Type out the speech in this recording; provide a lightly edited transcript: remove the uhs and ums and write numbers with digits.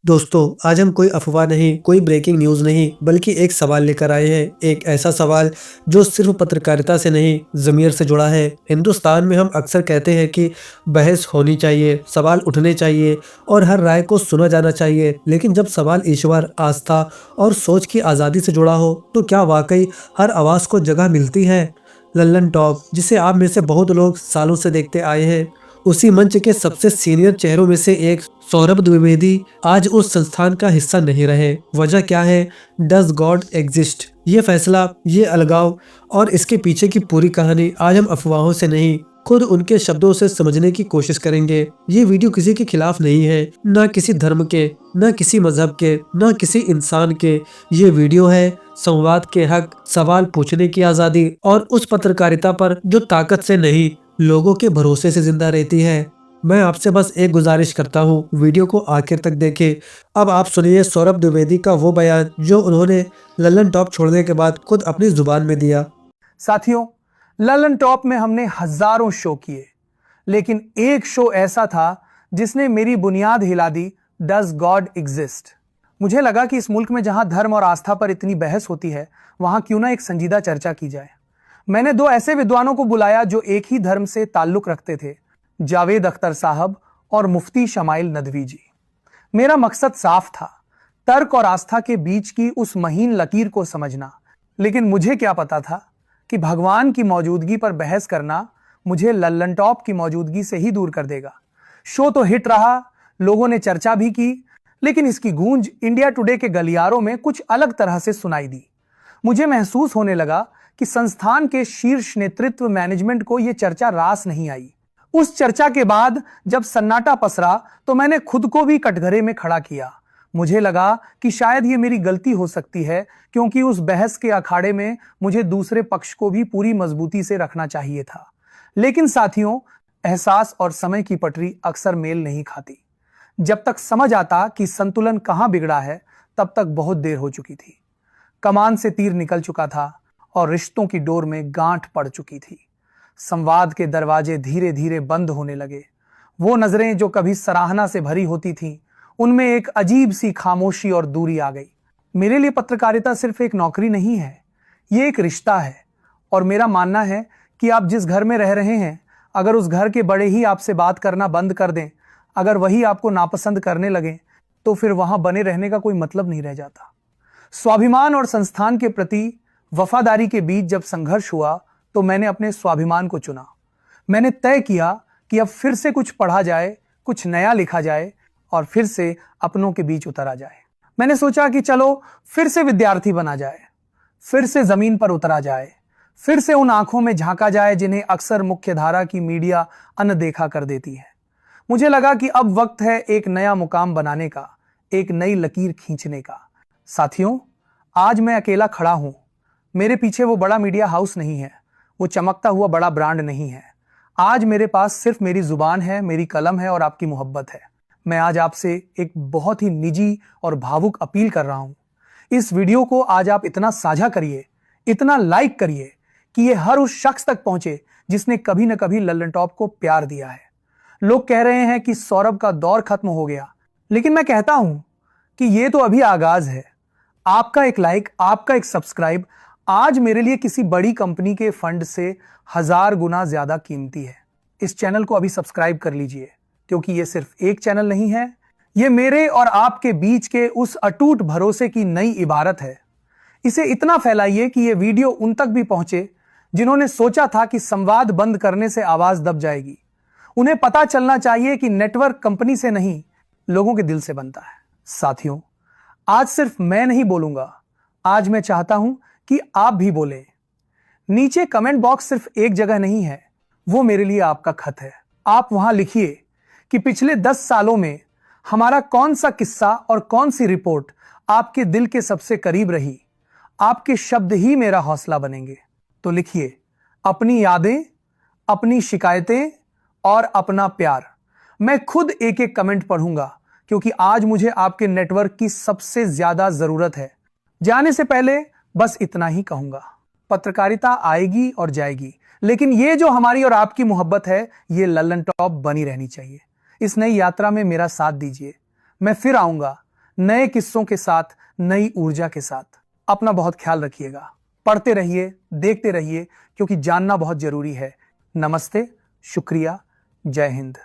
दोस्तों, आज हम कोई अफ़वाह नहीं, कोई ब्रेकिंग न्यूज़ नहीं, बल्कि एक सवाल लेकर आए हैं। एक ऐसा सवाल जो सिर्फ़ पत्रकारिता से नहीं, ज़मीर से जुड़ा है। हिंदुस्तान में हम अक्सर कहते हैं कि बहस होनी चाहिए, सवाल उठने चाहिए और हर राय को सुना जाना चाहिए। लेकिन जब सवाल ईश्वर, आस्था और सोच की आज़ादी से जुड़ा हो, तो क्या वाक़ई हर आवाज़ को जगह मिलती है? लल्लन टॉप, जिसे आप में से बहुत लोग सालों से देखते आए हैं, उसी मंच के सबसे सीनियर चेहरों में से एक सौरभ द्विवेदी आज उस संस्थान का हिस्सा नहीं रहे। वजह क्या है? Does God exist? ये फैसला, ये अलगाव और इसके पीछे की पूरी कहानी आज हम अफवाहों से नहीं, खुद उनके शब्दों से समझने की कोशिश करेंगे। ये वीडियो किसी के खिलाफ नहीं है, ना किसी धर्म के, ना किसी मजहब के, ना किसी इंसान के। ये वीडियो है संवाद के हक, सवाल पूछने की आजादी और उस पत्रकारिता पर जो ताकत से नहीं, लोगों के भरोसे से जिंदा रहती है। मैं आपसे बस एक गुजारिश करता हूँ, वीडियो को आखिर तक देखें। अब आप सुनिए सौरभ द्विवेदी का वो बयान जो उन्होंने लल्लन टॉप छोड़ने के बाद खुद अपनी जुबान में दिया। साथियों, लल्लन टॉप में हमने हजारों शो किए, लेकिन एक शो ऐसा था जिसने मेरी बुनियाद हिला दी। Does God exist? मुझे लगा कि इस मुल्क में जहां धर्म और आस्था पर इतनी बहस होती है, वहां क्यों ना एक संजीदा चर्चा की जाए। मैंने दो ऐसे विद्वानों को बुलाया जो एक ही धर्म से ताल्लुक रखते थे, जावेद अख्तर साहब और मुफ्ती शमाइल नदवी जी। मेरा मकसद साफ था, तर्क और आस्था के बीच की उस महीन लकीर को समझना। लेकिन मुझे क्या पता था कि भगवान की मौजूदगी पर बहस करना मुझे लल्लन टॉप की मौजूदगी से ही दूर कर देगा। शो तो हिट रहा, लोगों ने चर्चा भी की, लेकिन इसकी गूंज इंडिया टुडे के गलियारों में कुछ अलग तरह से सुनाई दी। मुझे महसूस होने लगा कि संस्थान के शीर्ष नेतृत्व, मैनेजमेंट को यह चर्चा रास नहीं आई। उस चर्चा के बाद जब सन्नाटा पसरा तो मैंने खुद को भी कटघरे में खड़ा किया। मुझे लगा कि शायद ये मेरी गलती हो सकती है, क्योंकि उस बहस के अखाड़े में मुझे दूसरे पक्ष को भी पूरी मजबूती से रखना चाहिए था। लेकिन साथियों, एहसास और समय की पटरी अक्सर मेल नहीं खाती। जब तक समझ आता कि संतुलन कहां बिगड़ा है, तब तक बहुत देर हो चुकी थी। कमान से तीर निकल चुका था और रिश्तों की डोर में गांठ पड़ चुकी थी। संवाद के दरवाजे धीरे धीरे बंद होने लगे। वो नजरें जो कभी सराहना से भरी होती थीं, उनमें एक अजीब सी खामोशी और दूरी आ गई। मेरे लिए पत्रकारिता सिर्फ एक नौकरी नहीं है, ये एक रिश्ता है। और मेरा मानना है कि आप जिस घर में रह रहे हैं, अगर उस घर के बड़े ही आपसे बात करना बंद कर दें, अगर वही आपको नापसंद करने लगें, तो फिर वहां बने रहने का कोई मतलब नहीं रह जाता। स्वाभिमान और संस्थान के प्रति वफादारी के बीच जब संघर्ष हुआ, तो मैंने अपने स्वाभिमान को चुना। मैंने तय किया कि अब फिर से कुछ पढ़ा जाए, कुछ नया लिखा जाए और फिर से अपनों के बीच उतरा जाए। मैंने सोचा कि चलो फिर से विद्यार्थी बना जाए, फिर से जमीन पर उतरा जाए, फिर से उन आंखों में झांका जाए जिन्हें अक्सर मुख्यधारा की मीडिया अनदेखा कर देती है। मुझे लगा कि अब वक्त है एक नया मुकाम बनाने का, एक नई लकीर खींचने का। साथियों, आज मैं अकेला खड़ा हूं। मेरे पीछे वो बड़ा मीडिया हाउस नहीं है, वो चमकता हुआ बड़ा ब्रांड नहीं है। आज मेरे पास सिर्फ मेरी जुबान है, मेरी कलम है और आपकी मोहब्बत है। मैं आज आपसे एक बहुत ही निजी और भावुक अपील कर रहा हूं। इस वीडियो को आज आप इतना साझा करिए, इतना लाइक करिए कि ये हर उस शख्स तक पहुंचे जिसने कभी न कभी लल्लन टॉप को प्यार दिया है। लोग कह रहे हैं कि सौरभ का दौर खत्म हो गया, लेकिन मैं कहता हूं कि ये तो अभी आगाज है। आपका एक लाइक, आपका एक सब्सक्राइब आज मेरे लिए किसी बड़ी कंपनी के फंड से 1000 गुना ज्यादा कीमती है। इस चैनल को अभी सब्सक्राइब कर लीजिए, क्योंकि ये सिर्फ एक चैनल नहीं है, ये मेरे और आपके बीच के उस अटूट भरोसे की नई इबारत है। इसे इतना फैलाइए कि ये वीडियो उन तक भी पहुंचे जिन्होंने सोचा था कि संवाद बंद करने से आवाज दब जाएगी। उन्हें पता चलना चाहिए कि नेटवर्क कंपनी से नहीं, लोगों के दिल से बनता है। साथियों, आज सिर्फ मैं नहीं बोलूंगा, आज मैं चाहता हूं कि आप भी बोलें। नीचे कमेंट बॉक्स सिर्फ एक जगह नहीं है, वो मेरे लिए आपका खत है। आप वहां लिखिए कि पिछले 10 सालों में हमारा कौन सा किस्सा और कौन सी रिपोर्ट आपके दिल के सबसे करीब रही। आपके शब्द ही मेरा हौसला बनेंगे। तो लिखिए अपनी यादें, अपनी शिकायतें और अपना प्यार। मैं खुद एक एक कमेंट पढ़ूंगा, क्योंकि आज मुझे आपके नेटवर्क की सबसे ज्यादा जरूरत है। जाने से पहले बस इतना ही कहूंगा, पत्रकारिता आएगी और जाएगी, लेकिन ये जो हमारी और आपकी मोहब्बत है, ये लल्लन टॉप बनी रहनी चाहिए। इस नई यात्रा में मेरा साथ दीजिए। मैं फिर आऊंगा, नए किस्सों के साथ, नई ऊर्जा के साथ। अपना बहुत ख्याल रखिएगा। पढ़ते रहिए, देखते रहिए, क्योंकि जानना बहुत जरूरी है। नमस्ते, शुक्रिया, जय हिंद।